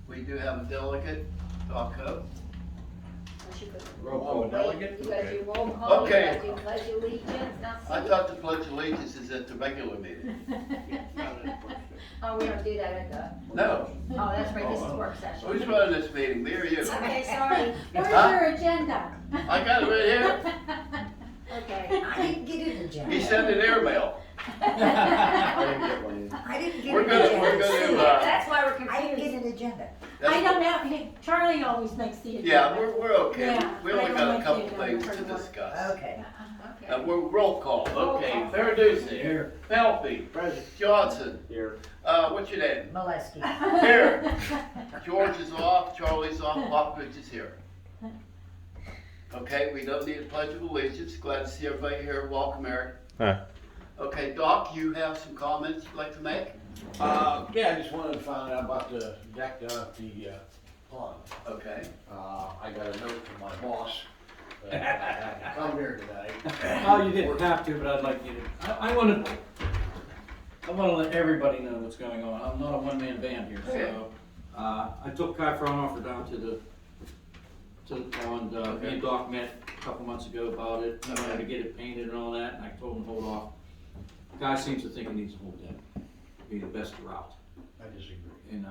We do have a delegate, Doc Hope. Roll call delegate? You gotta do roll call, you Okay. gotta do pledge allegiance, that's I it. thought the Pledge of Allegiance is at the regular meeting. Oh, we don't do that at the, No, oh, that's right, this is work session. who's running this meeting, me or you? Okay, sorry, Where's Huh? your agenda? I got it right here. okay. I didn't get an agenda. He sent an airmail. I didn't get one either. I didn't get We're an gonna- agenda. we're gonna, See, That's why we're I didn't get confused. an agenda. I don't have, hey, Charlie always makes the agenda. Yeah, we're okay. Yeah, We only I don't got a like couple the things to agenda. discuss. Okay. Okay. We're roll call, Roll okay. call. Fairduce here. Here. Pelfy. Present. Johnson. Here. What's your name? Molesky. Here. George is off, Charlie's off, Lockridge is here. Okay, we don't need a pledge of allegiance. Glad to see everybody here. Welcome, Eric. Hi. Okay, Doc, you have some comments you'd like to make? Yeah, I just wanted to find out about the deck down at the pond. Okay. I got a note from my boss that I had to come here today. Oh, you didn't have to, but I'd like you to. I wanna let everybody know what's going on. I'm not a one-man band here, so, I took Kai Fraunhofer down me and Doc met a couple months ago about it. I wanted to get it painted and all that, and I told him to hold off. Guy seems to think it needs a whole deck, be the best route. I disagree. And,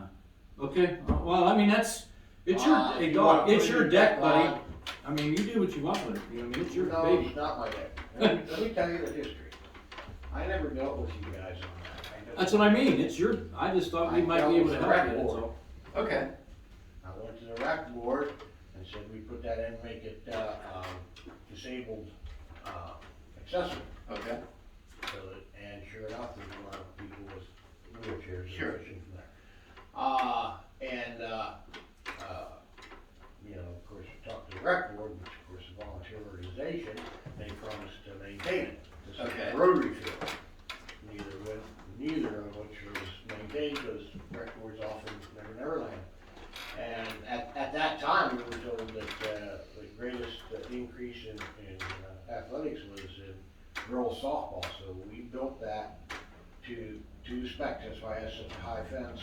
okay, well, I mean, it's your, hey, you Doc, wanna it's put your your deck, deck buddy. on? I mean, you do what you want with it, you know, I mean, it's your No, baby. it's not my deck. Let me tell you the history. I never dealt with you guys on that. That's what I mean, it's your, I just thought we might be able to help you, that's all. Okay. I went to the rec board and said we put that in, make it, disabled, accessible. Okay. So that, and sure enough, there's a lot of people with wheelchairs Sure. that are fishing from there. You know, of course, we talked to the rec board, which of course is a volunteer organization, they promised to maintain it. This is Okay. a Rotary field, neither of which was maintained, because rec board's off in Never Land. And at that time, we were told that, the greatest increase in athletics was in girls softball, so we built that to spec, that's why it has such a high fence,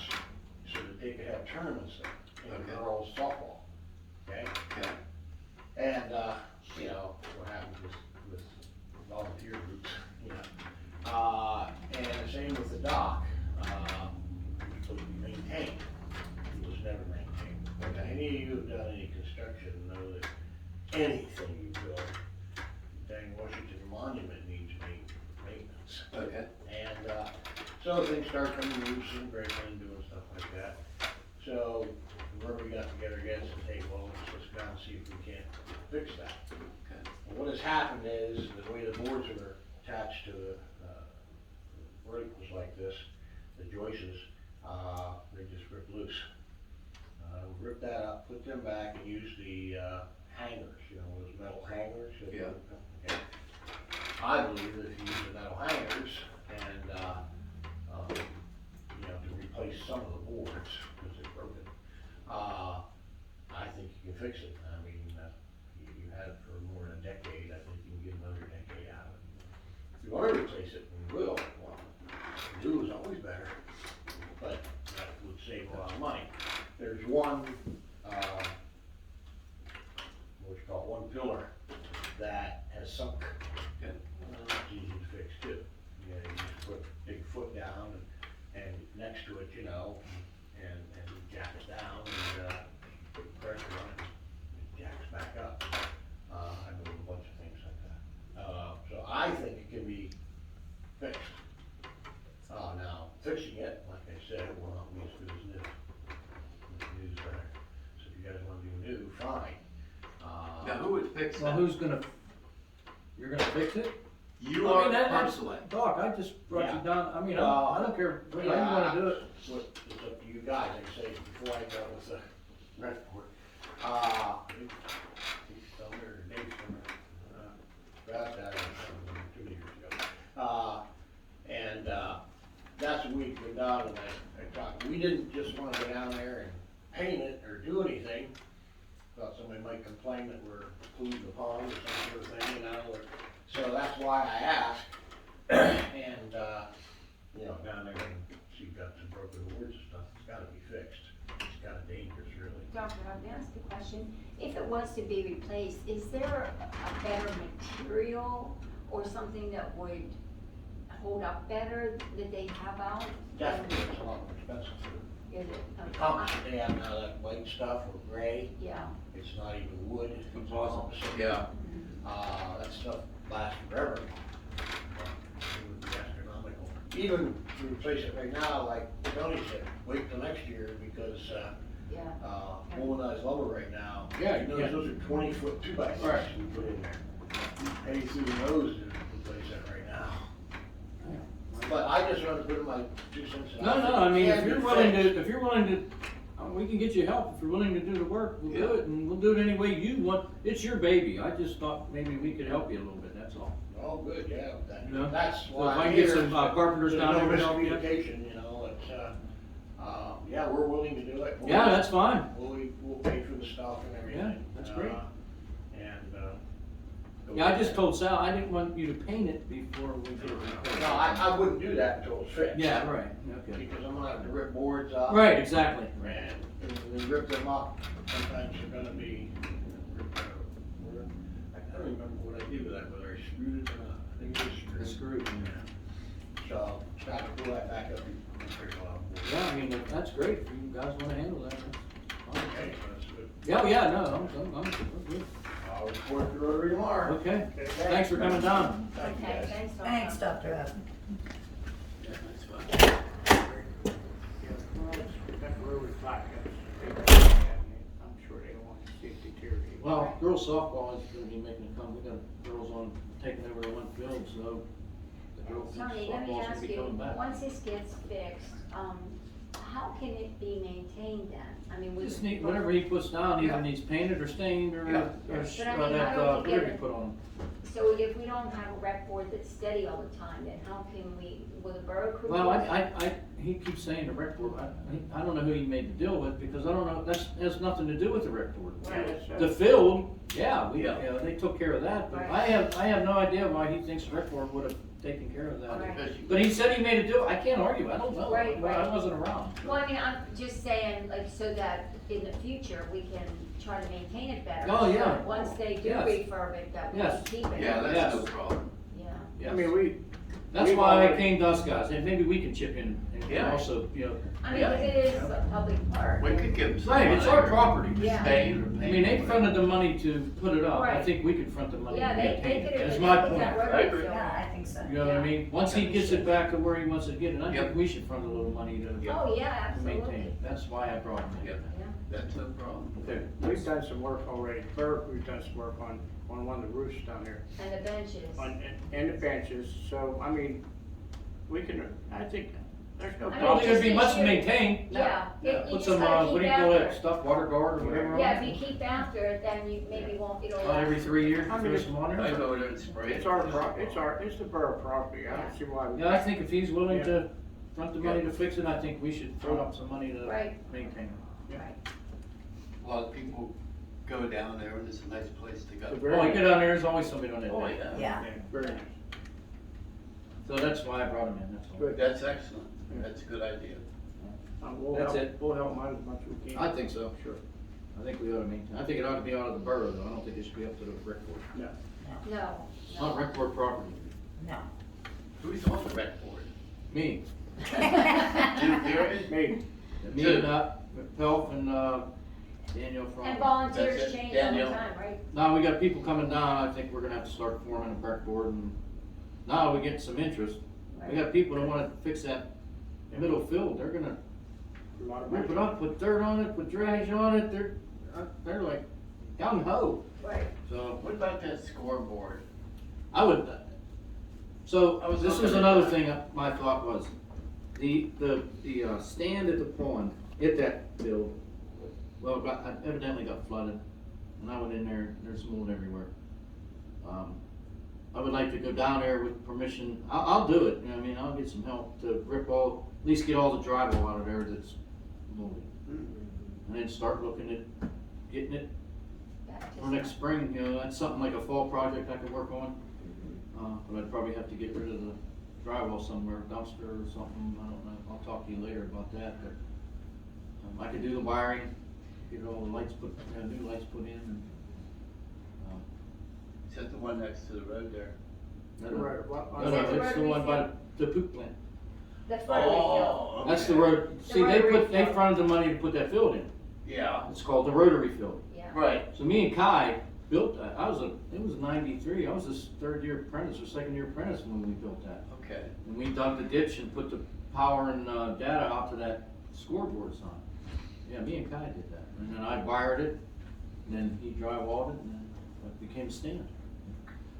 so that they could have tournaments there in Okay. girls softball, okay? Okay. And, you know, what happens with volunteer groups, you know. And the same with the dock, it was supposed to be maintained, it was never maintained. Okay. Any of you who've done any construction know that anything you build, dang Washington Monument needs maintenance. Okay. And, so things start coming loose and breaking and doing stuff like that. So, where we got together again, said, hey, well, let's go and see if we can't fix that. Okay. And what has happened is, the way the boards are attached to the, verticals like this, the joists, they just rip loose. Rip that up, put them back, and use the, hangers, you know, those metal hangers. that- Yeah. Okay. I believe that if you use the metal hangers and, you know, to replace some of the boards, because they're broken, I think you can fix it. I mean, you had it for more than a decade, I think you can get another decade out of it. If you want to replace it, we will. Well, new is always better, but that would save a lot of money. There's one, what you call it, one pillar that has sunk. Okay. It's easy to fix too. You know, you just put a big foot down and next to it, you know, and jack it down and, put pressure on it, it jacks back up. I built a bunch of things like that. So I think it can be fixed. Now, fixing it, like I said, will not be as good as new. New's better. So if you guys wanna do new, fine. Now, who would fix Well, that? who's gonna, you're gonna fix it? You I are mean, that- personally. Doc, I just brought you Yeah. down, I mean, Well, I don't care, how you wanna do it. It's up to you guys, like I say, before I got with the rent board. He's somewhere, Dave's somewhere, about that, 2 years ago. And, that's what we've been down, and I talked, we didn't just wanna go down there and paint it or do anything. Thought somebody might complain that we're polluting the pond or some sort of thing, you know, or, so that's why I asked. And, you know, down there, and see, you've got some broken boards and stuff, it's gotta be fixed, it's kinda dangerous. Doctor, I'll ask a question. If it was to be replaced, is there a better material or something that would hold up better that they have out? Definitely, it's a lot more expensive. Is it? The pumps that they have now, that white stuff or gray, Yeah. it's not even wood, it's Composite. composite. Yeah. That stuff lasts forever. It would be astronomical. Even to replace it right now, like Tony said, wait till next year because, Yeah. womanized lumber right now. Yeah, you know, yeah. those are 20-foot 2x6s Right. we put in there. Pay through the nose to replace that right now. But I just wanted to put in my 2 cents. No, no, I mean, if Can you're be willing fixed. to, we can get you help, if you're willing to do the work, we'll do Yeah. it, and we'll do it any way you want, it's your baby, I just thought maybe we could help you a little bit, that's all. Oh, good, yeah, Yeah. that's So why if I I'm can get here. some, carpenters There's down no there to help you. miscommunication, you know, it's, yeah, we're willing to do it. Yeah, that's fine, We'll pay for the stuff and everything. Yeah, that's great. And, yeah, I just told Sal, I didn't want you to paint it before we did it. No, I wouldn't do that until it's fixed. Yeah, right, okay. Because I'm gonna have to rip boards up. Right, exactly. And when we rip them up, sometimes they're gonna be, I don't remember what I did with that, whether I screwed it or not, I think it was The screwed. screw, So, try to pull that back up and figure it out. yeah, I mean, that's great, if you guys wanna handle that, that's fine. Okay, that's good. Yeah, yeah, no, I'm good. I'll report to Rotary tomorrow. Okay, thanks for coming down. Thank you, Okay, guys. thanks, Doctor. Thanks, Dr. Evan. Yeah, that's fine. I'm sure they don't want to see it deteriorate. Well, girls softball is gonna be making a come, we got girls on, taking over the one field, so the girls Tony, let me softball's gonna ask be you, coming back. once this gets fixed, how can it be maintained then? I mean, we. Just need, whatever he puts down, either Yeah. needs painted or stained or, Yeah. or But I mean, that, how do we get glitter it? put on. So if we don't have a rec board that's steady all the time, then how can we, will the borough crew? Well, do it? he keeps saying the rec board, I don't know who he made the deal with, because I don't know, has nothing to do with the rec board. Right. The field, yeah, Yeah. they took care of that, but Right. I have no idea why he thinks the rec board would have taken care of that. Right. Because you- But he said he made a deal, I can't argue, I don't know, Right, Well, I right. wasn't around. Well, I mean, I'm just saying, like, so that in the future, we can try to maintain it better. Oh, yeah. So that once they do Yes. refurb it, that we can Yes. keep it. Yeah, that's Yes. no problem. Yeah. Yes. I mean, That's we've why I already- came to us guys, and maybe we can chip in and Yeah. also, I mean, 'cause it is a public park. We could give them some Right, it's money our or property. Yeah. Paint or I paint. mean, they fronted the money to put it up, I Right. think we could front the money to Yeah, maintain they it, could have. that's my put point. that road I agree. fill. Yeah, I think so. You know what I mean? Once he gets it back to where he wants to get it, I think Yep. we should front a little money to Oh, yeah, to maintain absolutely. it, that's why I brought him in. Yep. Yeah. That's no problem. Okay. we've done some work already, Burke, we've done some work on one of the roofs down there, And the benches. and the benches, so, I mean, we can, I think, there's no I I mean, don't problem. think there'd be much just to make maintain. Yeah, Yeah, you put just some, gotta what do keep you call that, after. stuff, water guard or whatever on Yeah, it? if you keep after it, then you maybe won't, it'll. About every 3 years, I you mean, throw some water? I go there and spray it. It's the borough property, I don't see why. we- Yeah, I think if he's willing Yeah. to front the money to fix it, I think we should throw up some money to Right. maintain it. Right. A lot of people go down there and it's a nice place to go. The very- Oh, you get down there, there's always somebody on that Oh, day. yeah. Yeah. Very nice. So that's why I brought him in, that's all. Good. That's excellent. That's a good idea. We'll That's help, it. we'll help them out as much as we can. I think so. Sure. I think we ought to maintain, I think it ought to be out of the borough though, I don't think it should be up to the rec board. No. No. It's not rec board property. No. Who's on the rec board? Me. You, Gary? Me, Me Two. and, Pelf and, Daniel from. And volunteers That's it. change all the Danielle. time, right? Now, we got people coming down, I think we're gonna have to start forming a rec board and now we get some interest. We got people that wanna fix that middle field, they're gonna a lot of rip it money. up, put dirt on it, put drainage on it, they're like gung ho. Right. So, What about that scoreboard? I would, so, I was this looking is at another that. thing my thought was, the stand at the pond, hit that build, well, evidently got flooded, and I went in there, there's mold everywhere. I would like to go down there with permission, I'll do it, you know what I mean, I'll get some help to rip at least get all the drywall out of there that's moldy. And then start looking at getting it Back to for next spring, you know, that's something like a fall project I could work on. But I'd probably have to get rid of the drywall somewhere, dumpster or something, I don't know, I'll talk to you later about that, but I could do the wiring, get all the lights put, new lights put in and, Is that the one next to the road there? no, The no, road, what- no, Is that the no, it's the rotary one by field? the poop plant. That's Rotary Field. Oh, That's the okay. road, The see, they rotary put, they field. fronted the money to put that field in. Yeah, It's called the rotary field. Yeah. right. So me and Kai built that. It was 93. I was his third year apprentice or second year apprentice when we built that. Okay. And we dug the ditch and put the power and data out to that scoreboard sign. Yeah, me and Kai did that. And then I wired it, and then he drywalled it, and then it became a stand.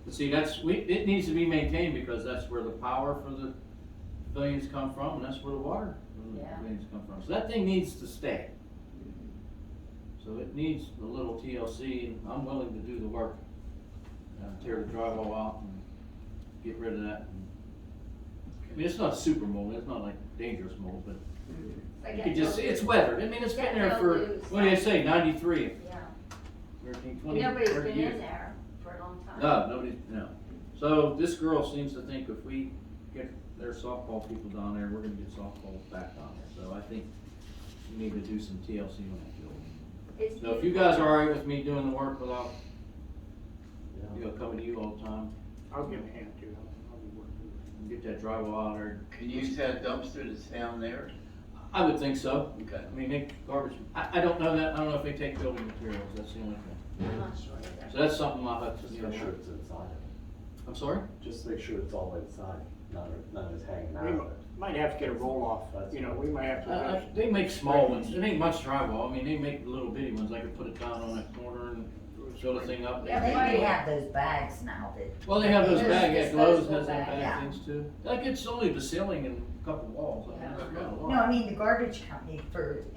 But see, it needs to be maintained because that's where the power for the pavilions come from, and that's where the water from the Yeah. pavilions come from. So that thing needs to stay. So it needs a little TLC, and I'm willing to do the work. Tear the drywall out and get rid of that. I mean, it's not super mold, it's not like dangerous mold, but Like you that can just, mildew. it's weathered. I mean, it's been That there for, mildew what do you stuff. say, 93, Yeah. 13, 20, Nobody's 30 been years. in there for a long time. No, nobody, no. So this girl seems to think if we get their softball people down there, we're gonna get softball back down there. So I think we need to do some TLC on that field. It's So if you beautiful. guys are alright with me doing the work without, coming to you all the time, I'll give a hand to it, I'll be working. and get that drywall out there. Can you use that dumpster that's down there? I would think so. Okay. I mean, they garbage, I don't know that, I don't know if they take building materials, that's the only thing. I'm not sure either. So that's something I'll have to, Just you know. make sure it's inside. I'm sorry? Just make sure it's all inside, none is hanging out We of it. might have to get a roll off, you know, we might have to. They make small ones, it ain't much drywall, I mean, they make little bitty ones, I could put it down on that corner and fill the thing up. Yeah, They Right. may have those bags now that. Well, they have those Those bags, yeah, Lowe's disposable has them bags. Yeah. bag things too. Like, it's only the ceiling and a couple walls, I mean, Yeah. that's not a lot. No, I mean, the garbage company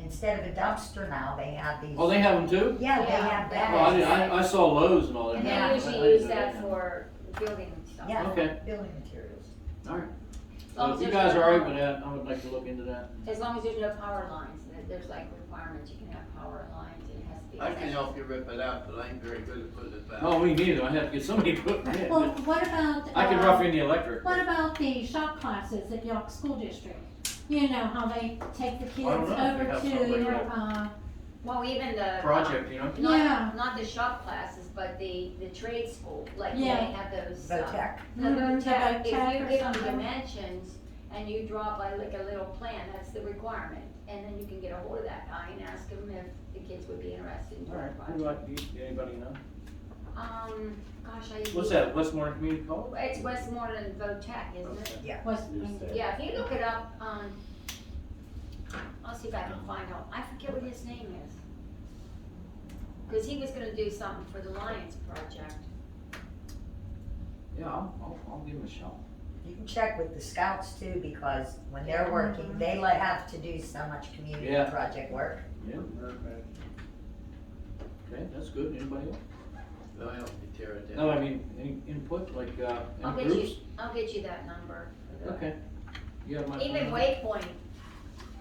instead of a dumpster now, they have these. Oh, they have them too? Yeah, they Yeah. have Well, I, bags. I saw Lowe's and all that. And Yeah. they I usually didn't use know that for building and stuff. Yeah, Okay. building materials. Alright. long So as if you there's guys no- are alright with that, I would like to look into that. As long as there's no power lines, there's like requirements, you can have power lines and it has to be. I can help you rip it out, but I ain't very good at putting it back. Oh, me neither, I have to get somebody to put it in. Well, what about, I can rough in the electric. what about the shop classes at York School District? You know, how they take the kids I don't know if they over have something to, like Well, even the. Project, you know? Yeah. Not the shop classes, but the trade school, like they Yeah. have those. VOTEC. The Mhm, the VOTEC, if VOTEC you or give them something. dimensions and you draw by like a little plan, that's the requirement. And then you can get a hold of that guy and ask him if the kids would be interested in doing Alright, a who project. like, anybody know? Gosh, I. What's that, Westmoreland Community College? It's Westmoreland VOTEC, isn't it? Yeah. was, Yeah, if you look it up, I'll see if I can find out, I forget what his name is. Cause he was gonna do something for the Lions project. Yeah, I'll give him a shot. You can check with the scouts too, because when they're working, they have to do so much community Yeah. project work. Yeah, okay, that's good, anybody else? They'll help you tear it down. No, I mean, any input, like, I'll any get groups? I'll get you that number. for the- Okay. You have my. Even phone? Waypoint,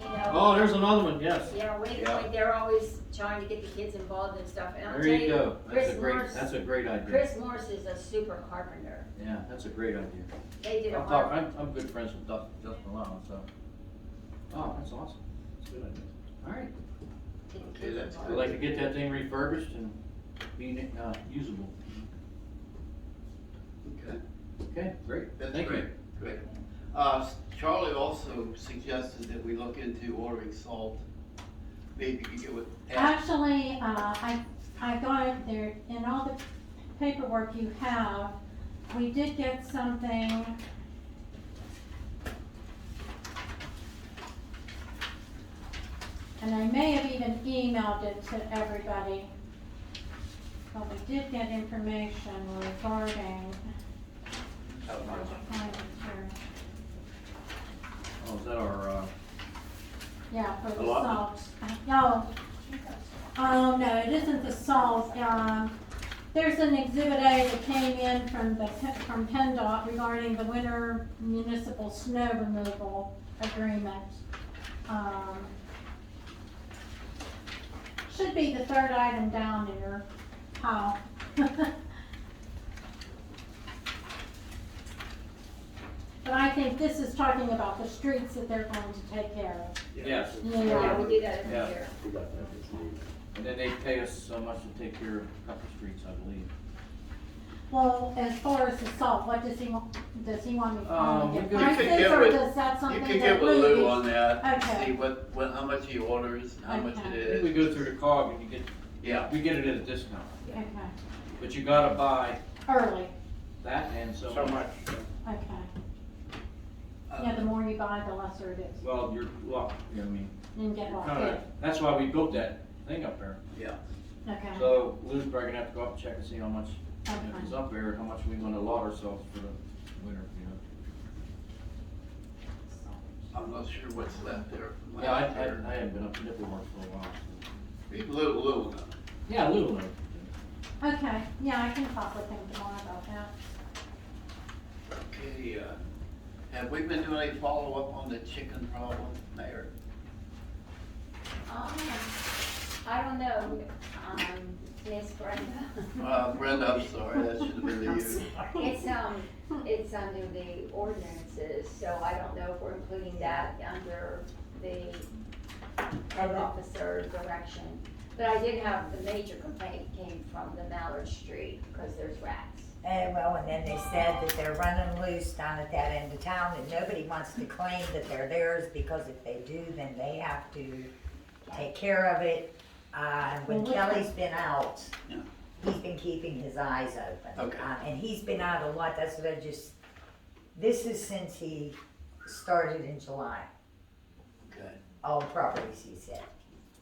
you know. Oh, there's another one, yes. Yeah, Waypoint, they're always trying to get the kids involved and stuff, and I'll tell There you go, Chris that's a Morse, great idea. Chris Morse is a super carpenter. Yeah, that's a great idea. They did a I'll talk, hard, I'm good friends with Justin Lau, so. Oh, that's awesome, that's a good idea. Alright, get the Okay, kids that's involved. I'd like to get that thing refurbished and be, usable. Okay, Okay, great, that's thank you. great, great. Charlie also suggested that we look into ordering salt. Maybe you could get with. actually, I got there, in all the paperwork you have, we did get something. And I may have even emailed it to everybody. But we did get information regarding. Find it here. Oh, is that our, Yeah, for the Allotment? salt. No. Oh, no, it isn't the salt. There's an exhibit A that came in from PennDOT regarding the winter municipal snow removal agreement. Should be the third item down in your pile. But I think this is talking about the streets that they're going to take care of. yes. Yeah, we do that every Yeah. year. We got that this week. And then they pay us so much to take care of a couple streets, I believe. Well, as far as the salt, what does he want me to call we and get could- You could prices, get or with- does that You something can that get with Lou Lou? on that, Okay. see what, how much he orders, and how much Okay. it I think we is. go through the cog and Yeah, we get it at a discount. Okay, But you gotta buy early, that and so So much. much. okay. Uh, Yeah, the more you buy, the lesser it is, Well, you're, well, you know what I mean, and get what, kinda, that's why we built that thing up there. yeah. okay, So Lou's probably gonna have to go up and check and see how much, okay. if it's up there, and how much we wanna allot ourselves for the winter, you know. I'm not sure what's left there from Yeah, last year. I haven't been up to Nippermark for a while. So. Lou, Yeah, Lou will know. Okay, yeah, I can talk with him tomorrow about that. okay, have we been doing any follow-up on the chicken problem, Mayor? I don't know, Miss Brenda. Brenda, I'm sorry, that should have been to you. It's under the ordinances, so I don't know if we're including that under the code officer direction. But I did have, the major complaint came from the Mallard Street, because there's rats. And well, and then they said that they're running loose down at that end of town, and nobody wants to claim that they're theirs, because if they do, then they have to take care of it. When Well, Kelly's been out, Yeah. he's been keeping his eyes open. Okay. And he's been out a lot, that's what I just, this is since he started in July, Okay, all the properties he said.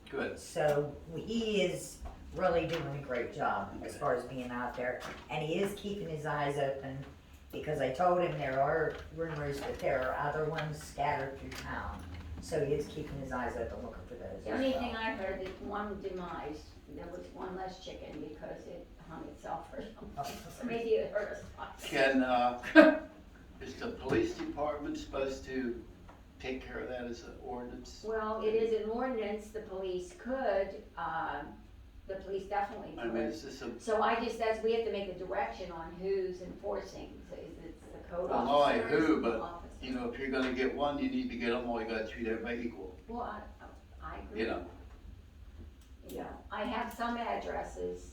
good. So he is really doing a great job as far as being out there, and he is keeping his eyes open, because I told him there are rumors that there are other ones scattered through town. So he is keeping his eyes open, looking for those The as only well. thing I heard is one demise, there was one less chicken because it hung itself or something, so maybe it hurt us. Can, is the police department supposed to take care of that as an ordinance? Well, it is an ordinance, the police could, the police definitely I mean, could. is this a, So I just, we have to make a direction on who's enforcing, so is it the code well, not only officers? who, but, Officers. you know, if you're gonna get one, you need to get them all, you gotta treat everybody equal, Well, I agree. you know? Yeah, I have some addresses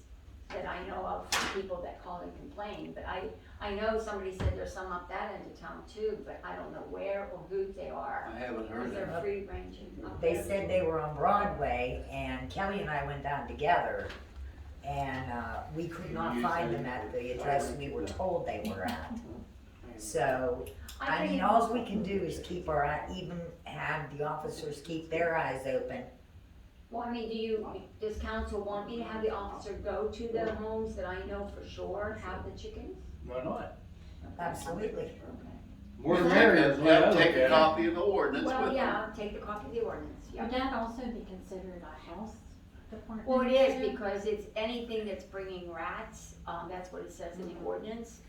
that I know of from people that call and complain, but I know somebody said there's some up that end of town too, but I don't know where or who they are. I haven't heard Because of they're it. free ranging up They there. said they were on Broadway, and Kelly and I went down together, and, we could not find them at the address we were told they were at. So, I mean, alls we can do is keep our, even have the officers keep their eyes open. Well, I mean, does council want me to have the officer go to the homes that I know for sure have the chickens? Why not? Absolutely. Okay. More the merrier, is the way I Have look to at take a it. copy of the ordinance with Well, them. yeah, take the copy of the ordinance, yeah. Would that also be considered a health department? Well, it is, because it's anything that's bringing rats, that's what it says in the ordinance,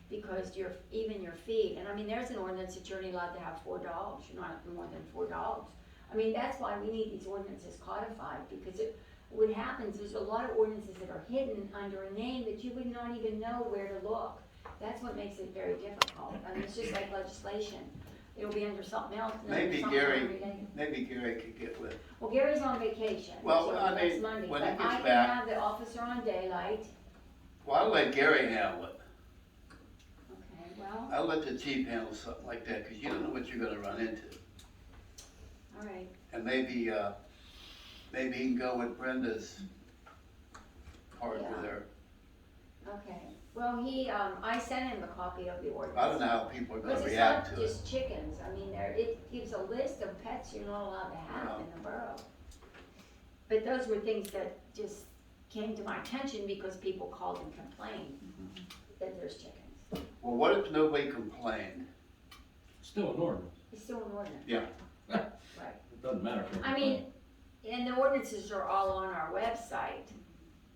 because even your feed, and I mean, there's an ordinance that you're only allowed to have 4 dogs, you're not more than 4 dogs. I mean, that's why we need these ordinances codified, because what happens, there's a lot of ordinances that are hidden under a name that you would not even know where to look. That's what makes it very difficult, I mean, it's just like legislation, it'll be under something else, and then Maybe something Gary- unrelated. Maybe Gary could get with, Well, Gary's on vacation, Well, so I next mean, Monday, when but he gets I can back- have the officer on daylight. well, I'll let Gary handle it. Okay, well, I'll let the chief handle something like that, cause you don't know what you're gonna run into. all right, And maybe, maybe he can go with Brenda's part with Yeah. her. okay. Well, I sent him a copy of the ordinance. I don't know how people are gonna Because it's react not to it. just chickens, I mean, it gives a list of pets you're not allowed to have in the borough. But those were things that just came to my attention because people called and complained Mm-hmm. that there's chickens. Well, what if nobody complained? Still an ordinance. It's still an ordinance. Yeah. Right. It doesn't matter. if I mean, and the ordinances are all on our website,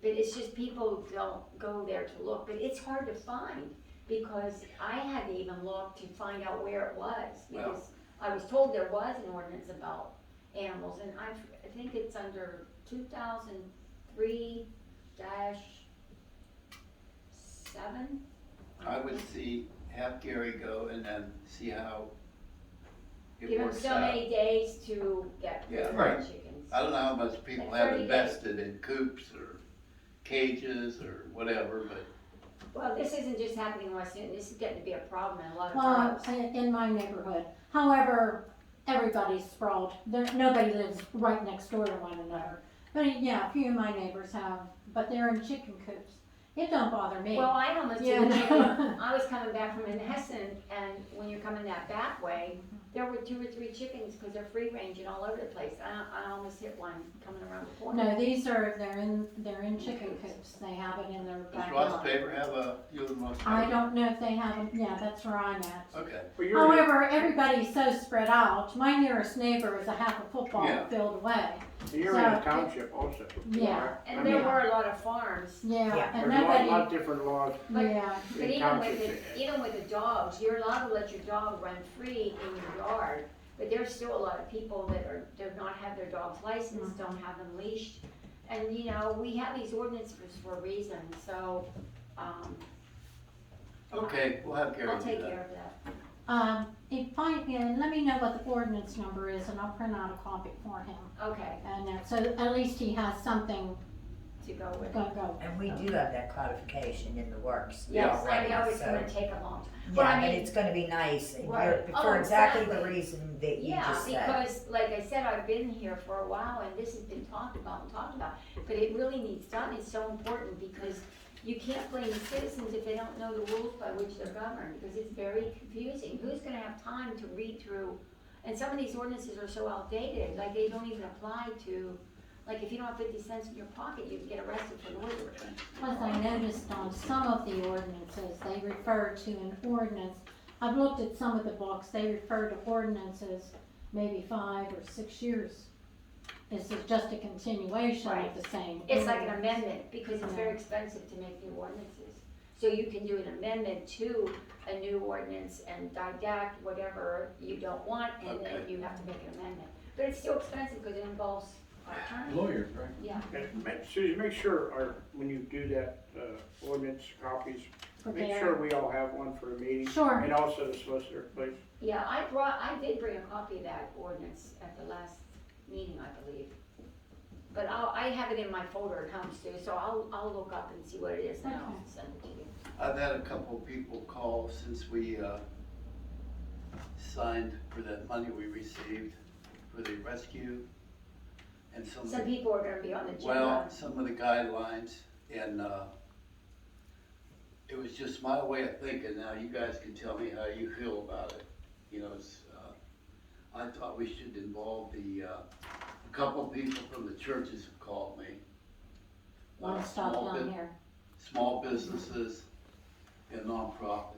but it's just people don't go there to look, but it's hard to find, because I hadn't even looked to find out where it was, Well. because I was told there was an ordinance about animals, and I think it's under 2003-7. I would see, have Gary go and then see how it Give them works so out. many days to get rid Yeah, of right. the chickens. I don't know how much people Like have 30 days. invested in coops or cages or whatever, but Well, this isn't just happening in West Newton, this is getting to be a problem in a lot of Well, towns. in my neighborhood. However, everybody's sprawled. Nobody lives right next door to one another. But yeah, a few of my neighbors have, but they're in chicken coops. It don't bother me. Well, I almost Yeah, did a no. chicken, I was coming back from Menneson, and when you're coming that back way, there were 2 or 3 chickens, cause they're free range and all over the place. I almost hit one coming around the corner. No, they're in chicken coops. They have it in their does Ross backyard. Paper have you and Ross Paper? I don't know if they have them. Yeah, that's where I'm at. Okay, But you're, However, everybody's so spread out. My nearest neighbor is a half a football Yeah. field away. you're in a so- township also. Yeah. right? I And mean, there were a lot of farms. Yeah, Yeah, and There's a lot nobody, different laws But- yeah, But in even with townships. even with the dogs, you're allowed to let your dog run free in your yard, but there's still a lot of people that do not have their dogs licensed, don't have them leashed. And, you know, we have these ordinances for a reason, so, okay, we'll have Gary I'll do take that. care of that. let me know what the ordinance number is and I'll print out a copy for him. Okay, And so at least he has something to go with. go. And we do have that codification in the works Yes, I already, know it's so- gonna take a long time. But I Yeah, but mean- it's gonna be nice, and Right. for Oh, exactly the exactly. reason that you Yeah, just said. because like I said, I've been here for a while and this has been talked about, but it really needs done, it's so important because you can't blame the citizens if they don't know the rules by which they're governed, because it's very confusing. Who's gonna have time to read through, and some of these ordinances are so outdated, like they don't even apply to, like if you don't have 50 cents in your pocket, you can get arrested for loitering. Plus I noticed on some of the ordinances, they refer to an ordinance. I've looked at some of the books, they refer to ordinances maybe 5 or 6 years. This is just a continuation Right. of the same. It's like an ordinance. amendment, because it's very expensive to make new ordinances. So you can do an amendment to a new ordinance and didact whatever you don't want, and then Okay. you have to make an amendment. But it's still expensive because it involves attorney. Lawyers, right? Yeah, Okay, Susie, make sure, when you do that, ordinance copies, make Prepare. sure we all have one for a meeting. Sure. And also the solicitor, please. yeah, I did bring a copy of that ordinance at the last meeting, I believe. But I have it in my folder at home, Stu, so I'll look up and see what it is and I'll Okay. send it to you. I've had a couple of people call since we, signed for that money we received for the rescue. And some of Some the, people are gonna be on the agenda. well, some of the guidelines and, it was just my way of thinking. Now you guys can tell me how you feel about it. You know, it's, I thought we should involve a couple of people from the churches have called me. Wanna stop Small down bit- here? Small businesses and nonprofits.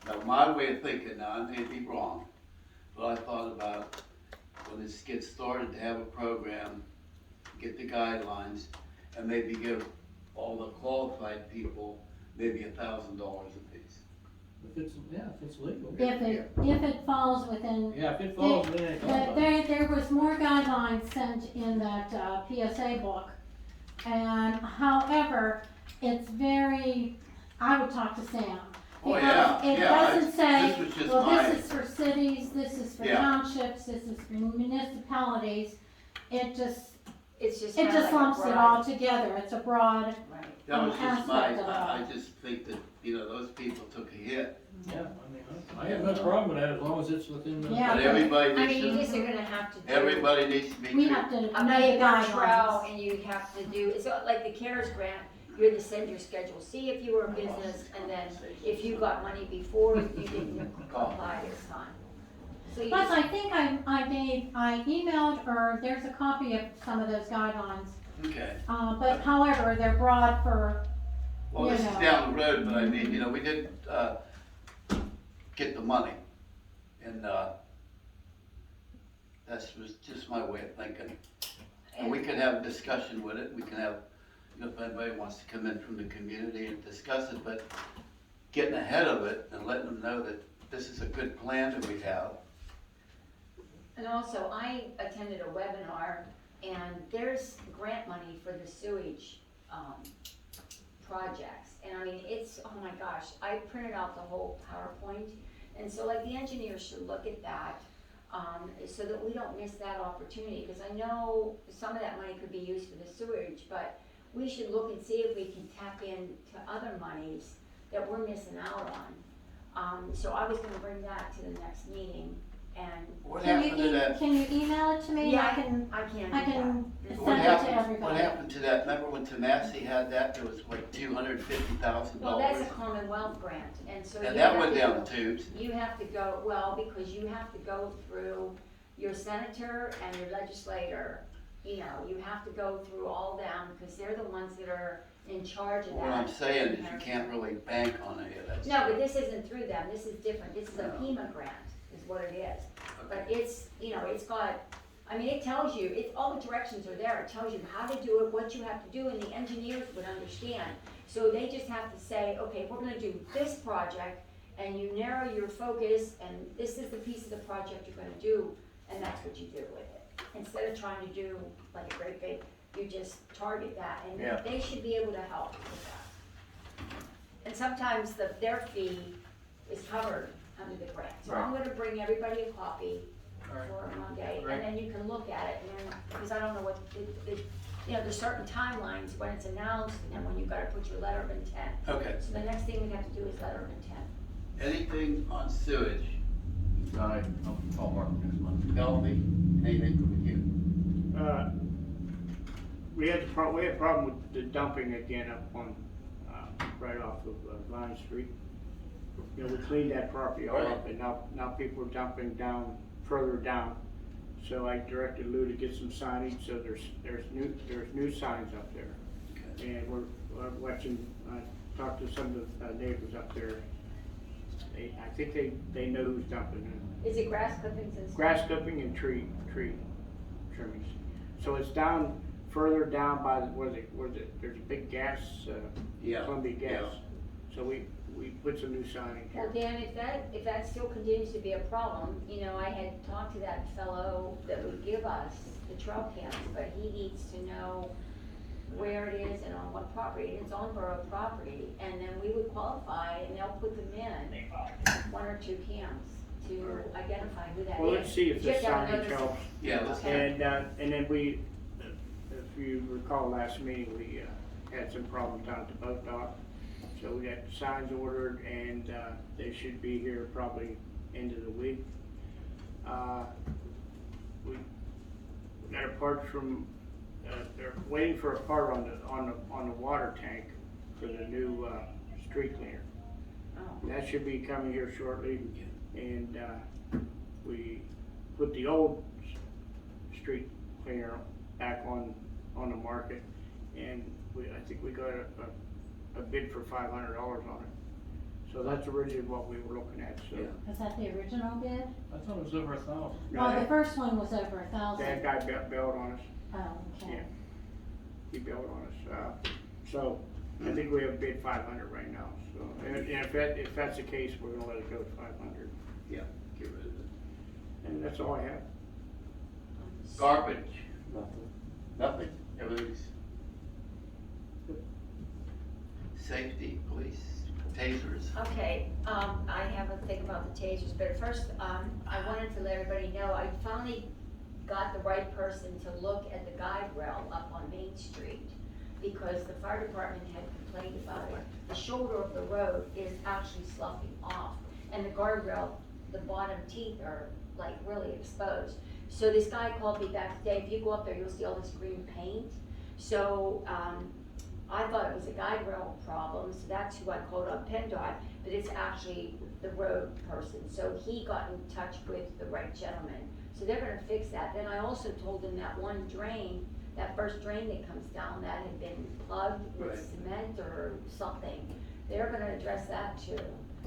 Now, my way of thinking, now I may be wrong, but I thought about when this gets started to have a program, get the guidelines, and maybe give all the qualified people maybe $1,000 apiece. If it's legal. If it falls within, Yeah, if it falls, then it comes. there was more guidelines sent in that PSA book. And however, it's very, I would talk to Sam. Oh, yeah, Because it yeah, doesn't this say, was just well, my- this is for cities, this is for Yeah. townships, this is for municipalities. It just It's just kinda like a lumps it broad- all together. It's a broad, Right. That was just my, aspect of it. I just think that, those people took a hit. Yeah, I mean, I have no problem with that as long as it's within the. Yeah. But everybody I mean, you needs just to, are gonna have to do. everybody needs to be we treated. have to know A the paper trail, guidelines. and you have to do, it's like the CARES grant, you had to send your Schedule C if you were a business, and then if you got money before, you didn't apply this time. So you Plus, just, I think I emailed, or there's a copy of some of those guidelines. Okay. But however, they're broad for, Well, this is You know. down the road, but I mean, we did, get the money. And, that was just my way of thinking. And we could have a discussion with it, we can have, if anybody wants to come in from the community and discuss it, but getting ahead of it and letting them know that this is a good plan that we have. and also, I attended a webinar, and there's grant money for the sewage, projects. And I mean, it's, oh my gosh, I printed out the whole PowerPoint, and so like the engineers should look at that. so that we don't miss that opportunity, because I know some of that money could be used for the sewage, but we should look and see if we can tap into other monies that we're missing out on. So I was gonna bring that to the next meeting, and, What Can happened to you, that? can you email it to me? yeah, I can, I can't I do can that. What send it to happened, everybody. what happened to that? Remember when Tomasi had that? There was like $250,000. Well, that's a Commonwealth grant, and so. And you that have went to down go- the tubes. You have to go, well, because you have to go through your senator and your legislator, you know, you have to go through all them, because they're the ones that are in charge of that. What I'm saying is you can't really bank on any of that No, stuff. but this isn't through them, this is different, this is a No. FEMA grant, is what it is. But Okay. it's, you know, it's got, I mean, it tells you, all the directions are there, it tells you how to do it, what you have to do, and the engineers would understand. So they just have to say, okay, we're gonna do this project, and you narrow your focus, and this is the piece of the project you're gonna do, and that's what you do with it. Instead of trying to do like a great big, you just target that, and Yeah. they should be able to help with that. And sometimes their fee is covered under the grant. So I'm gonna bring everybody a copy for Monday, Right. and then you can look at it, and then, because I don't know what, you know, there's certain timelines when it's announced, and when you've gotta put your letter of intent. Okay. So the next thing we have to do is letter of intent. Anything on sewage? I'll call Mark next month. Melody, anything from you? We had a problem with the dumping again up on, right off of Vine Street. You know, we cleaned that property all up, and now people are dumping down, further down. So I directed Lou to get some signage, so there's new signs up there. Okay. And we're watching, talked to some of the neighbors up there. I think they know who's dumping it. Is it grass clippings and stuff? Grass clipping and tree trimmings. So it's down, further down by, there's a big gas, Yeah. Columbia Gas. Yeah. So we put some new signage Well, here. Dan, if that still continues to be a problem, you know, I had talked to that fellow that would give us the trail cams, but he needs to know where it is and on what property. It's on borough property, and then we would qualify, and they'll put them in, 1 or 2 cams to identify who that is. Well, let's see if You this have to have signage notice- helps. Yeah, let's Okay. And then we, if you recall last meeting, we had some problems down at the boat dock. So we got signs ordered, and they should be here probably end of the week. We got a part from, they're waiting for a part on the water tank for the new street cleaner. Oh. That should be coming here shortly, and we put the old street cleaner back on the market, and I think we got a bid for $500 on it. So that's originally what we were looking at, so. Yeah. Was that the original bid? I thought it was over 1,000. Well, the That first one was over 1,000. guy bailed on us, Oh, okay. yeah. He bailed on us, so I think we have bid 500 right now, so, and if that's the case, we're gonna let it go to 500, Yeah, get rid of it. and that's all I have. Garbage, Nothing. nothing, everything's. Safety, police, tasers. Okay, I have a thing about the tasers, but first, I wanted to let everybody know, I finally got the right person to look at the guide rail up on Main Street, because the fire department had complained about it. The shoulder of the road is actually sloughing off, and the guardrail, the bottom teeth are like really exposed. So this guy called me back today, if you go up there, you'll see all this green paint. So, I thought it was a guide rail problem, so that's who I called on PennDOT, but it's actually the road person. So he got in touch with the right gentleman. So they're gonna fix that. Then I also told him that one drain, that first drain that comes down, that had been plugged with Right. cement or something. They're gonna address that too.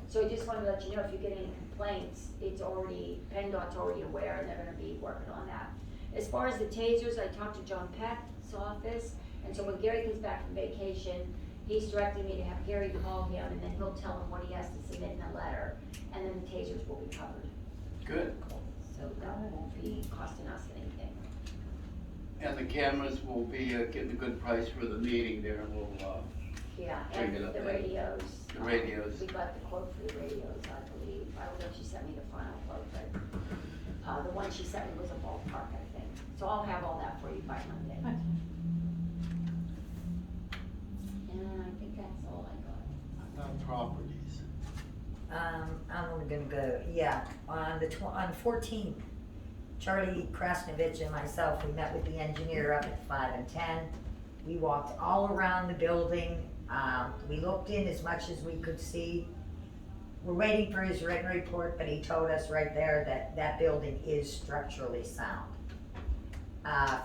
So I just wanted to let you know, if you get any complaints, PennDOT's already aware, and they're gonna be working on that. As far as the tasers, I talked to John Peck's office, and so when Gary comes back from vacation, he's directing me to have Gary call him, and then he'll tell him what he has to submit in a letter, and then the tasers will be covered. Good. So that won't be costing us anything. And the cameras will be getting a good price for the meeting there, and we'll, Yeah, Bring and it up the there. radios. The radios. We got the quote for the radios, I believe. I don't know if she sent me the final quote, but The one she sent me was a ballpark, I think. So I'll have all that for you by Monday. Okay. And I think that's all I got. Properties. I'm only gonna go, yeah, on the 14th, Charlie Krasnovich and myself, we met with the engineer up at 5 and 10. We walked all around the building, we looked in as much as we could see. We're waiting for his written report, but he told us right there that that building is structurally sound.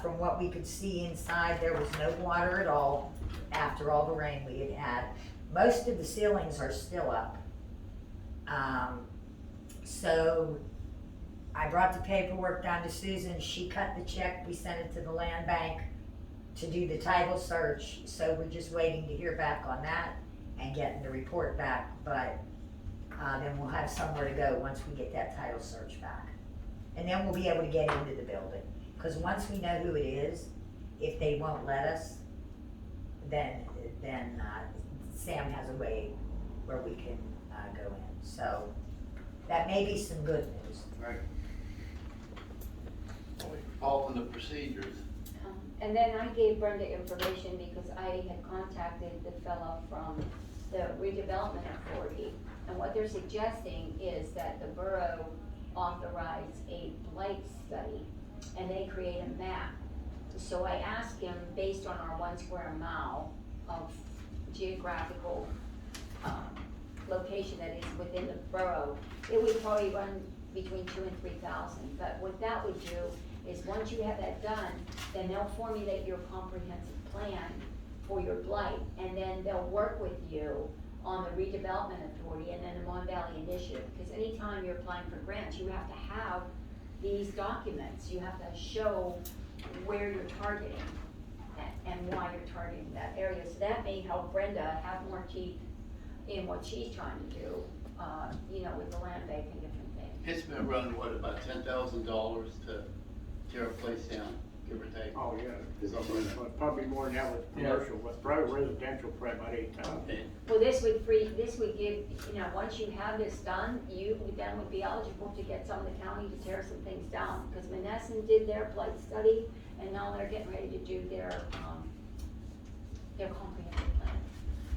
From what we could see inside, there was no water at all after all the rain we had had. Most of the ceilings are still up. So I brought the paperwork down to Susan, she cut the check, we sent it to the land bank to do the title search, so we're just waiting to hear back on that and getting the report back, but, then we'll have somewhere to go once we get that title search back. And then we'll be able to get into the building, cause once we know who it is, if they won't let us, then Sam has a way where we can, go in, so that may be some good news. Right. Following the procedures. And then I gave Brenda information because I had contacted the fellow from the redevelopment authority. And what they're suggesting is that the borough authorize a blight study and they create a map. So I asked him, based on our 1 square mile of geographical, location that is within the borough, it would probably run between 2,000 and 3,000. But what that would do is once you have that done, then they'll formulate your comprehensive plan for your blight, and then they'll work with you on the redevelopment authority and then the Mon Valley Initiative. Because anytime you're applying for grants, you have to have these documents. You have to show where you're targeting and why you're targeting that area. So that may help Brenda have more teeth in what she's trying to do, with the land bank and different things. It's been running, what, about $10,000 to tear a place down, give or take? Oh, yeah, Something like that. probably more than that with commercial, but probably residential, probably about 8,000. And Well, this would give, once you have this done, you then would be eligible to get some of the county to tear some things down. Because Menneson did their blight study, and now they're getting ready to do their comprehensive plan.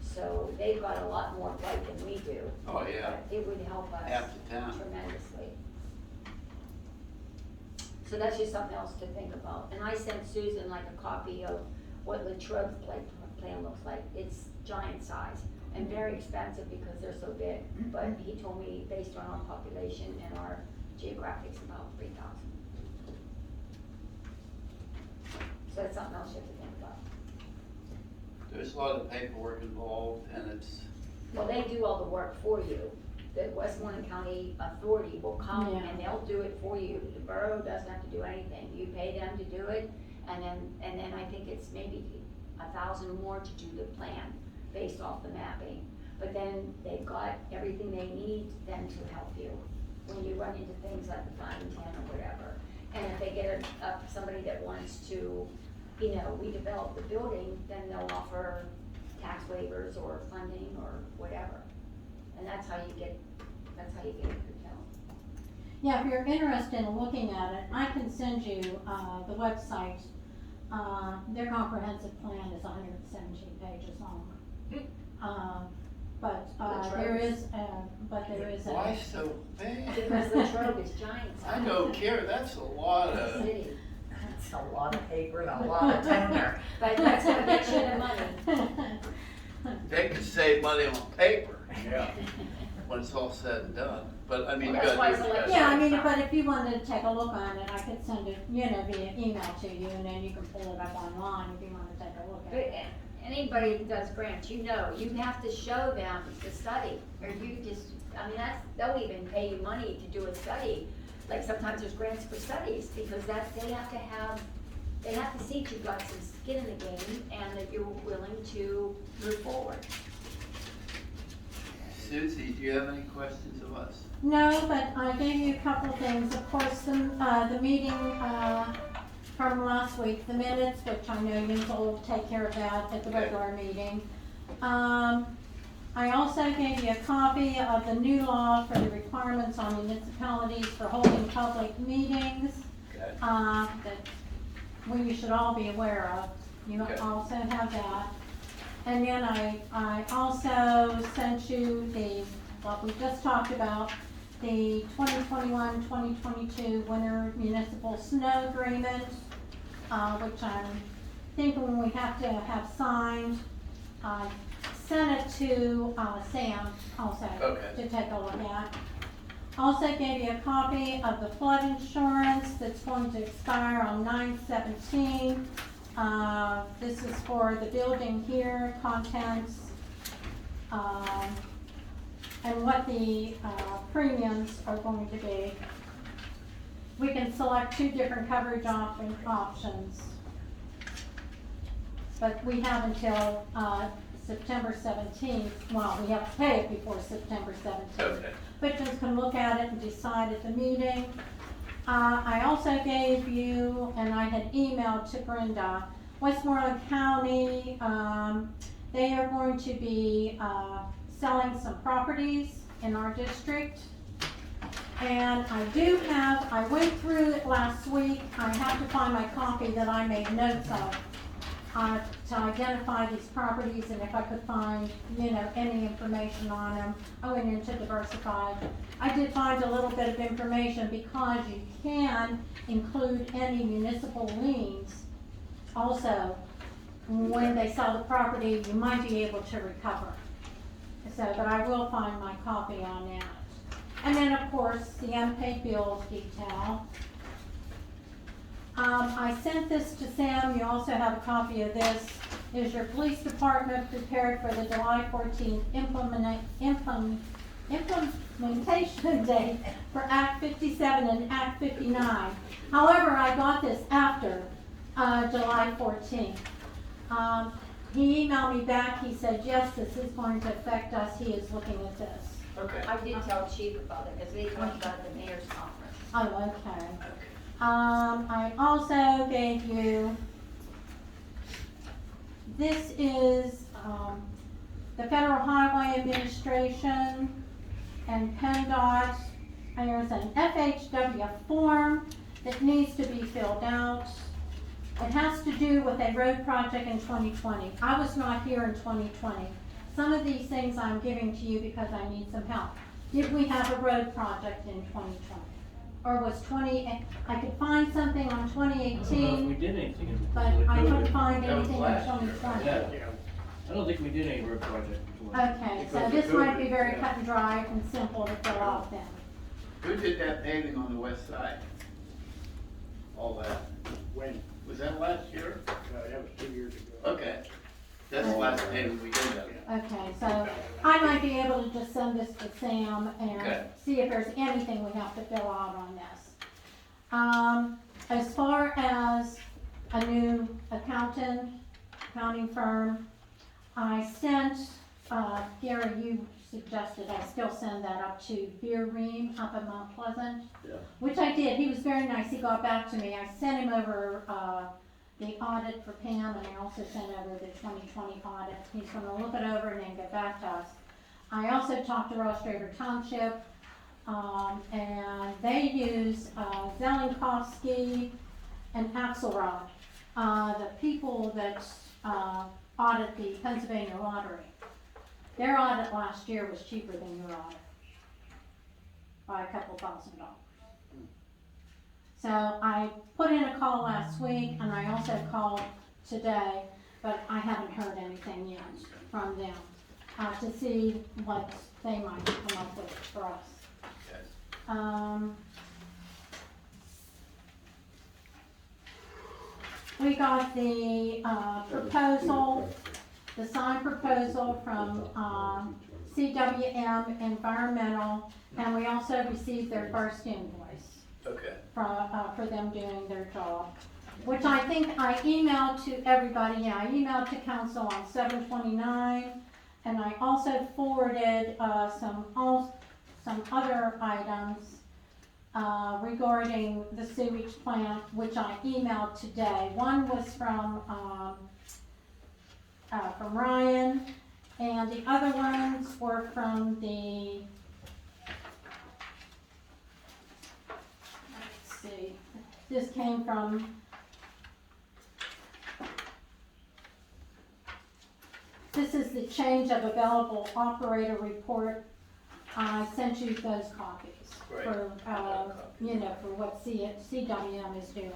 So they've got a lot more blight than we do. Oh, yeah. But it would help us half the town. tremendously. So that's just something else to think about. And I sent Susan like a copy of what Latrobe's plan looks like. It's giant size and very expensive because they're so big. But he told me based on our population and our geographics, about 3,000. So that's something else you have to think about. There's a lot of paperwork involved, and it's, Well, they do all the work for you. The Westmoreland County Authority will come Yeah. and they'll do it for you. The borough doesn't have to do anything. You pay them to do it, and then I think it's maybe 1,000 more to do the plan based off the mapping. But then they've got everything they need then to help you when you run into things like the 5 and 10 or whatever. And if they get somebody that wants to, redevelop the building, then they'll offer tax waivers or funding or whatever. And that's how you get it curtailed. Yeah, if you're interested in looking at it, I can send you, the website. Their comprehensive plan is 117 pages long. But there is a. why so bad? Because Latrobe is giant. I don't care, that's a lot of, City. That's a lot of paper and a lot of toner. But that's what gets you the money. they could save money on paper Yeah. when it's all said and done. But I mean, Well, you that's why gotta it's do like- it. Yeah, I mean, but if you wanted to take a look on it, I could send it, via email to you, and then you can pull it up online if you wanna take a look at But it. anybody that does grants, you have to show them the study, or you just, they'll even pay you money to do a study. Like sometimes there's grants for studies, because they have to see that you've got some skin in the game and that you're willing to move forward. Susie, do you have any questions of us? No, but I gave you a couple things, of course, the meeting, from last week, the minutes, which I know you will take care of that at the Okay. regular meeting. I also gave you a copy of the new law for the requirements on municipalities for holding public meetings, Okay. that we should all be aware of. You Okay. also have that. And then I also sent you what we just talked about, the 2021-2022 winter municipal snow agreement, which I'm thinking we have to have signed. Sent it to Sam also Okay. to take a look at. Also gave you a copy of the flood insurance that's going to expire on 9/17. This is for the building here, contents, and what the premiums are going to be. We can select two different coverage options. But we have until September 17th, well, we have to pay it before September 17th. Okay. Victims can look at it and decide at the meeting. I also gave you, and I had emailed to Brenda, Westmoreland County, they are going to be selling some properties in our district. And I went through it last week, I have to find my copy that I made notes of, to identify these properties, and if I could find, any information on them. I went into Diversified. I did find a little bit of information because you can include any municipal liens. Also, when they sell the property, you might be able to recover. So, but I will find my copy on that. And then, of course, the unpaid bills detail. I sent this to Sam, you also have a copy of this. Is your police department prepared for the July 14th implementation date for Act 57 and Act 59? However, I got this after July 14th. He emailed me back, he said, yes, this is going to affect us, he is looking at this. Okay. I did tell Chief about it, because they talked about it at the mayor's conference. Oh, okay. Okay. I also gave you, this is, the Federal Highway Administration and PennDOT. There's an FHW form that needs to be filled out. It has to do with a road project in 2020. I was not here in 2020. Some of these things I'm giving to you because I need some help. Did we have a road project in 2020? Or was I could find something on I don't know if 2018, we did anything in. but I couldn't COVID. find That was anything in last year. 2020. Yeah. Yeah. I don't think we did any road project before. Okay, so Because of this might be COVID, very yeah. cut and dry and simple to fill out then. Who did that paving on the west side? All that. When, Was that last year? that was 2 years ago. Okay. That's the last paving we did. Okay, so I might be able to just send this to Sam and Okay. see if there's anything we have to fill out on this. As far as a new accounting firm, I sent, Gary, you suggested I still send that up to Beer Ream up in Mount Pleasant. Yeah. Which I did, he was very nice, he got back to me, I sent him over, the audit for Pam, and I also sent over the 2020 audit. He's gonna look it over and then get back to us. I also talked to Ross Draper Township, and they use, Zelenkowski and Axelrod, the people that, audit the Pennsylvania lottery. Their audit last year was cheaper than your audit, by a couple $1,000. So I put in a call last week, and I also called today, but I haven't heard anything yet from them, to see what they might come up with for us. Okay. We got the, proposal, the signed proposal from, CWM Environmental, and we also received their first invoice Okay. for them doing their job, which I think I emailed to everybody. Yeah, I emailed to council on 7/29, and I also forwarded some other items regarding the sewage plant, which I emailed today. One was from Ryan, And the other ones were from the, let's see, this came from, this is the change of available operator report. I sent you those copies Great. for, you know, for what CWM is doing.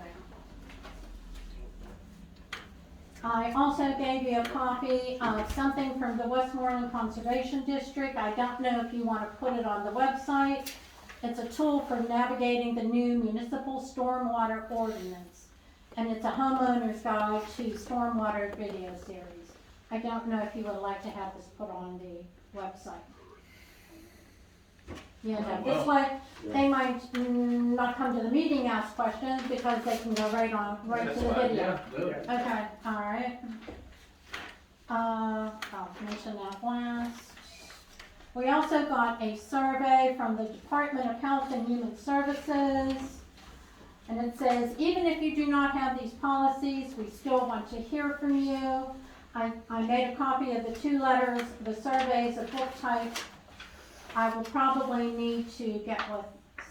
I also gave you a copy of something from the Westmoreland Conservation District. I don't know if you want to put it on the website. It's a tool for navigating the new municipal stormwater ordinance. And it's a homeowner's guide to stormwater video series. I don't know if you would like to have this put on the website. You know, this way, they might not come to the meeting, ask questions, because they can go right to the video. Yeah, do it. Okay, alright. I'll mention that last. We also got a survey from the Department of Health and Human Services. And it says, even if you do not have these policies, we still want to hear from you. I made a copy of the 2 letters, the surveys of book type. I will probably need to get with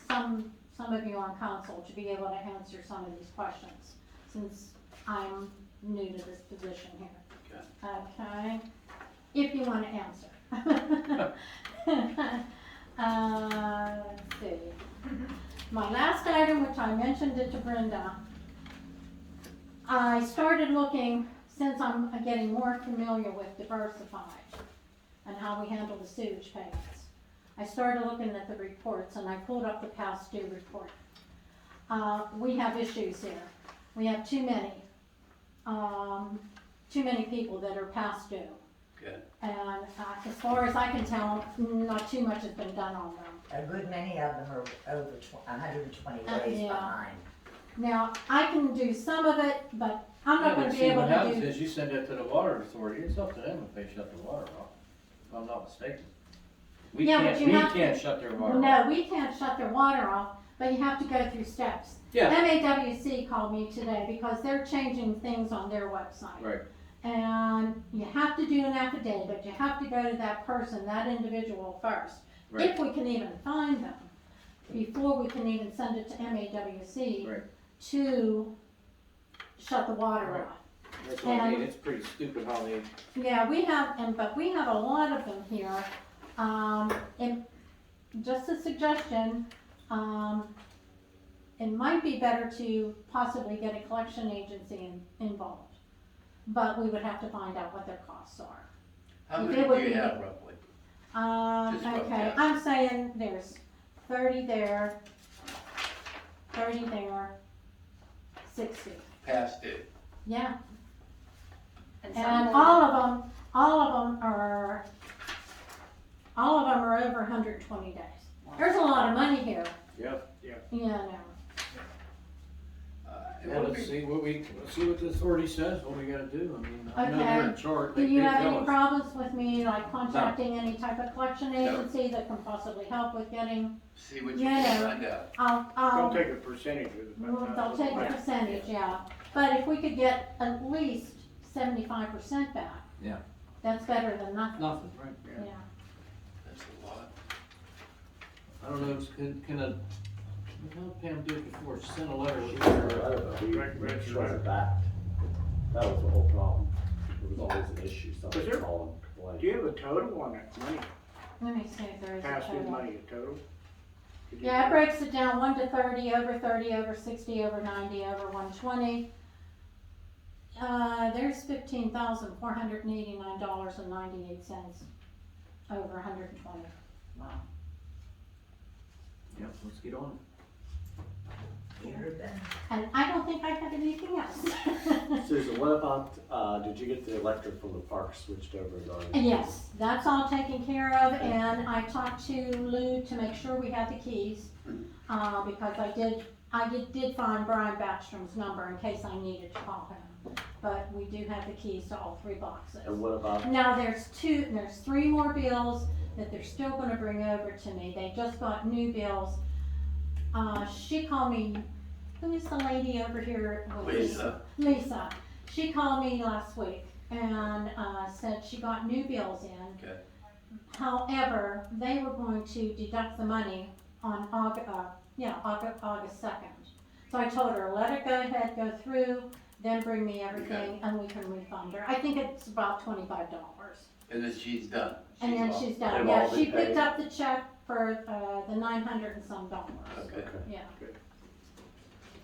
some of you on council to be able to answer some of these questions, since I'm new to this position here. Okay? If you want to answer. Let's see. My last item, which I mentioned it to Brenda, I started looking, since I'm getting more familiar with Diversified and how we handle the sewage payments. I started looking at the reports and I pulled up the past due report. We have issues here. We have too many people that are past due. Okay. And as far as I can tell, not too much has been done on them. A good many of them are over 120 days yeah. behind. Now, I can do some of it, but I'm Yeah, not but gonna be see, able what to happens do. is you send that to the water authority, it's up to them if they shut the water off, if I'm not mistaken. We Yeah, but can't, you we have to- can't shut their water off. No, we can't shut their water off, but you have to go through steps. Yeah, MAWC called me today because they're changing things on their website. right, And you have to do an affidavit, you have to go to that person, that individual first. right, If we can even find them, before we can even send it to MAWC right. to shut the water Right. off. That's what I mean, And- it's pretty stupid how they, Yeah, we have, but we have a lot of them here. And just a suggestion, it might be better to possibly get a collection agency involved. But we would have to find out what their costs are. How It many would do you be- have roughly? Just rough Okay, guess. I'm saying there's 30 there, 30 there, 60. Past due. And Yeah, some and more all of them are over 120 days. There's a lot of money here, yeah. you know. It Well, would let's be- let's see what the authority says, what we gotta do, I mean, I know they're in Okay. charge, Do they you have tell any us. problems with me, like contacting any type of collection No. agency that can possibly help with getting, See what you Yeah. can find out. They'll I'll, take a percentage of the. well, they'll take a percentage, yeah. But if we could get at least 75% back. Yeah. That's better than nothing, Nothing, right. yeah. That's a lot. I don't know, can a, how did Pam do it before, she sent a letter with I her, don't know, we Right, she wasn't back. That was the whole problem. It was always an issue, Was somebody there- calling, Do complaining. you have a total on that money, Let me see if there is a past due total. money, a total? Could you- Yeah, it breaks it down 1 to 30, over 30, over 60, over 90, over 120. There's $15,489.98 over 120. Wow. yep, let's get on You heard that? And I don't think I have anything else. Susan, what about, did you get the electric from the park switched over and on? Yes, that's all taken care of, and I talked to Lou to make sure we had the keys, because I did find Brian Backstrom's number in case I needed to call him. But we do have the keys to all 3 boxes. And what about, Now, there's 3 more bills that they're still gonna bring over to me. They just got new bills. She called me, who is the lady over here? Lisa. Lisa. She called me last week and, said that she got new bills in. Okay. However, they were going to deduct the money on August 2nd. So I told her, let it go ahead, go through, then bring me everything and we can refund her. I think it's about $25. And then she's done. And then off. she's done, They've yeah, all she been picked paid. up the check for, the $900 and some dollars, Okay, yeah.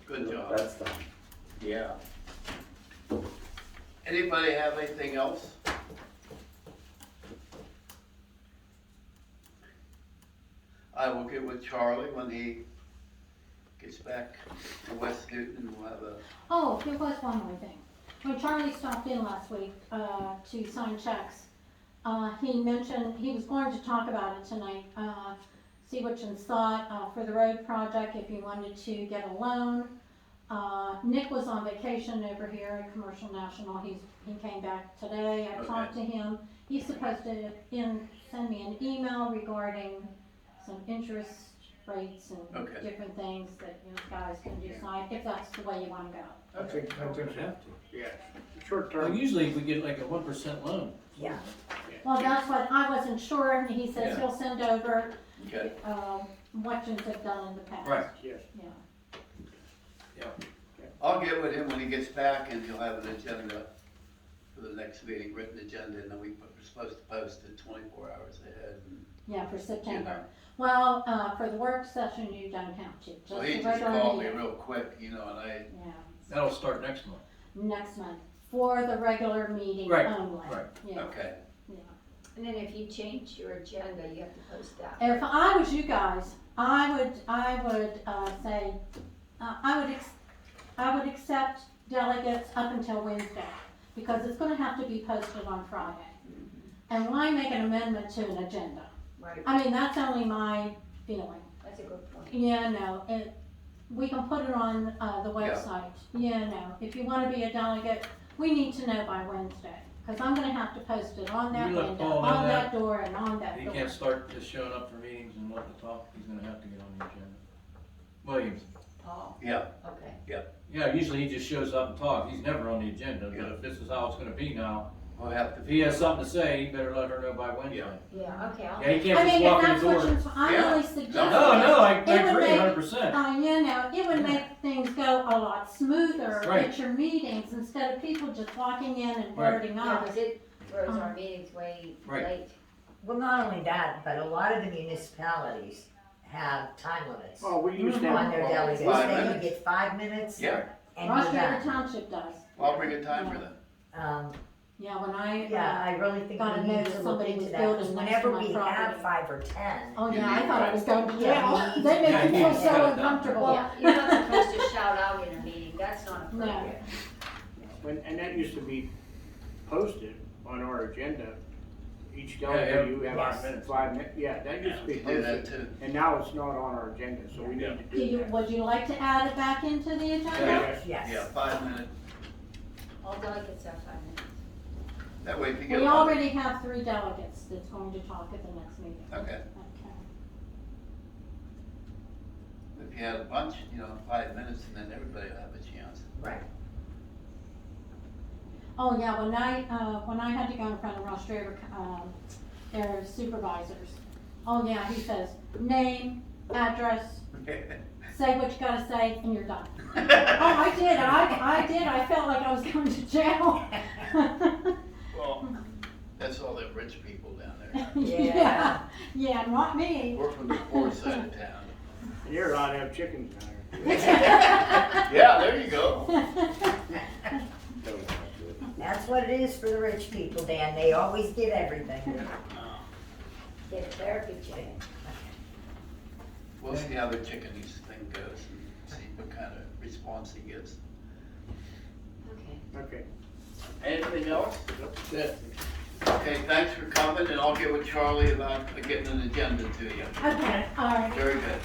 good job. That's done. Yeah. Anybody have anything else? I will get with Charlie when he gets back to West Newton and we'll have a, Oh, there was one more thing. When Charlie stopped in last week, to sign checks, he mentioned, he was going to talk about it tonight, see what you thought, for the road project, if you wanted to get a loan. Nick was on vacation over here at Commercial National, he came back today, I talked to him. He's supposed to send me an email regarding some interest rates and Okay. different things that you guys can decide, if that's the way you wanna go. I think so. Have to. Yeah, short Well, term, usually we get like a 1% loan. Yeah, Well, that's what, I wasn't sure, and he says Yeah. he'll send over, okay, what you have done in the past. Right. yes. Yeah. I'll get with him when he gets back and he'll have an agenda for the next meeting, written agenda, and then we're supposed to post it 24 hours ahead. And, Yeah, for you September. know. Well, for the work session, you don't have to, So just he the just regular called me meeting. real quick, you know, and I, Yeah, That'll start next month. next month, for the regular meeting Right, only. right. Yeah, okay, yeah. And then if you change your agenda, you have to post that. If I was you guys, I would say, I would accept delegates up until Wednesday, because it's gonna have to be posted on Friday. And why make an amendment to an agenda? Right, I mean, that's only my feeling. that's a good point. Yeah, no, we can put it on, the website. Yeah, no, if you wanna be a delegate, we need to know by Wednesday, cause I'm gonna have to post it on that You let window, Paul know on that. that door and on that He door. can't start just showing up for meetings and wanting to talk. He's gonna have to get on the agenda. Williams. Paul, yeah, okay. Yeah, usually he just shows up and talks. He's never on the agenda, but if this is how it's gonna be now, we'll have to. if he has something to say, he better let her know by Wednesday. Yeah, okay, I'll. Yeah, he I can't mean, just if walk in that's the what door. you, I'm Yeah. really suggesting. No, I It would agree make- 100%. You know, it would make things go a lot smoother Right. at your meetings, instead of people just walking in and Right. blurting Yeah, off. cause it throws our meetings way Right. late. well, not only that, but a lot of the municipalities have time limits Oh, we used to on have. their delegates. 5 They minutes. would get 5 minutes Yeah, and Ross you're River done. Township does. I'll bring a timer then. Yeah, when I, Yeah, I really think Got a we need notice to look somebody into was that, 'cause building next whenever to my we have property. 5 or 10, oh You yeah, I need thought I right. was going to Yeah, jail. They make Yeah, me you feel need to so shut it down. uncomfortable. Well, you're not supposed to shout out in a meeting, that's not appropriate. And that used to be posted on our agenda. Each Yeah, delegate, you yeah, have 5 minutes. 5 minutes, yeah, that used to be Do that posted. too. And now it's not on our agenda, so we Yeah. need to Do you, do that. would you like to add it back into the agenda? Yes. yes. Yeah, 5 minutes. All delegates have 5 minutes. That way if you get. We one- already have 3 delegates that's going to talk at the next meeting. Okay, Okay. if you had a bunch, you know, 5 minutes and then everybody will have a chance. Right. Oh, yeah, when I had to go in front of Ross River, their supervisors, oh, yeah, he says, name, address, say what you gotta say, and you're done. Oh, I did, I felt like I was going to jail. Well, that's all the rich people down there. Yeah. Yeah, not me. We're from the poor side of town. And you're allowed to have chickens down Yeah, there you go. there. That's what it is for the rich people, Dan. They always get everything. Get a therapy check. We'll see how the chicken eats thing goes and see what kind of response he gets. Okay. Okay. Anything else? That's it. Okay, thanks for coming and I'll get with Charlie about getting an agenda to you. Okay, all right. Very good.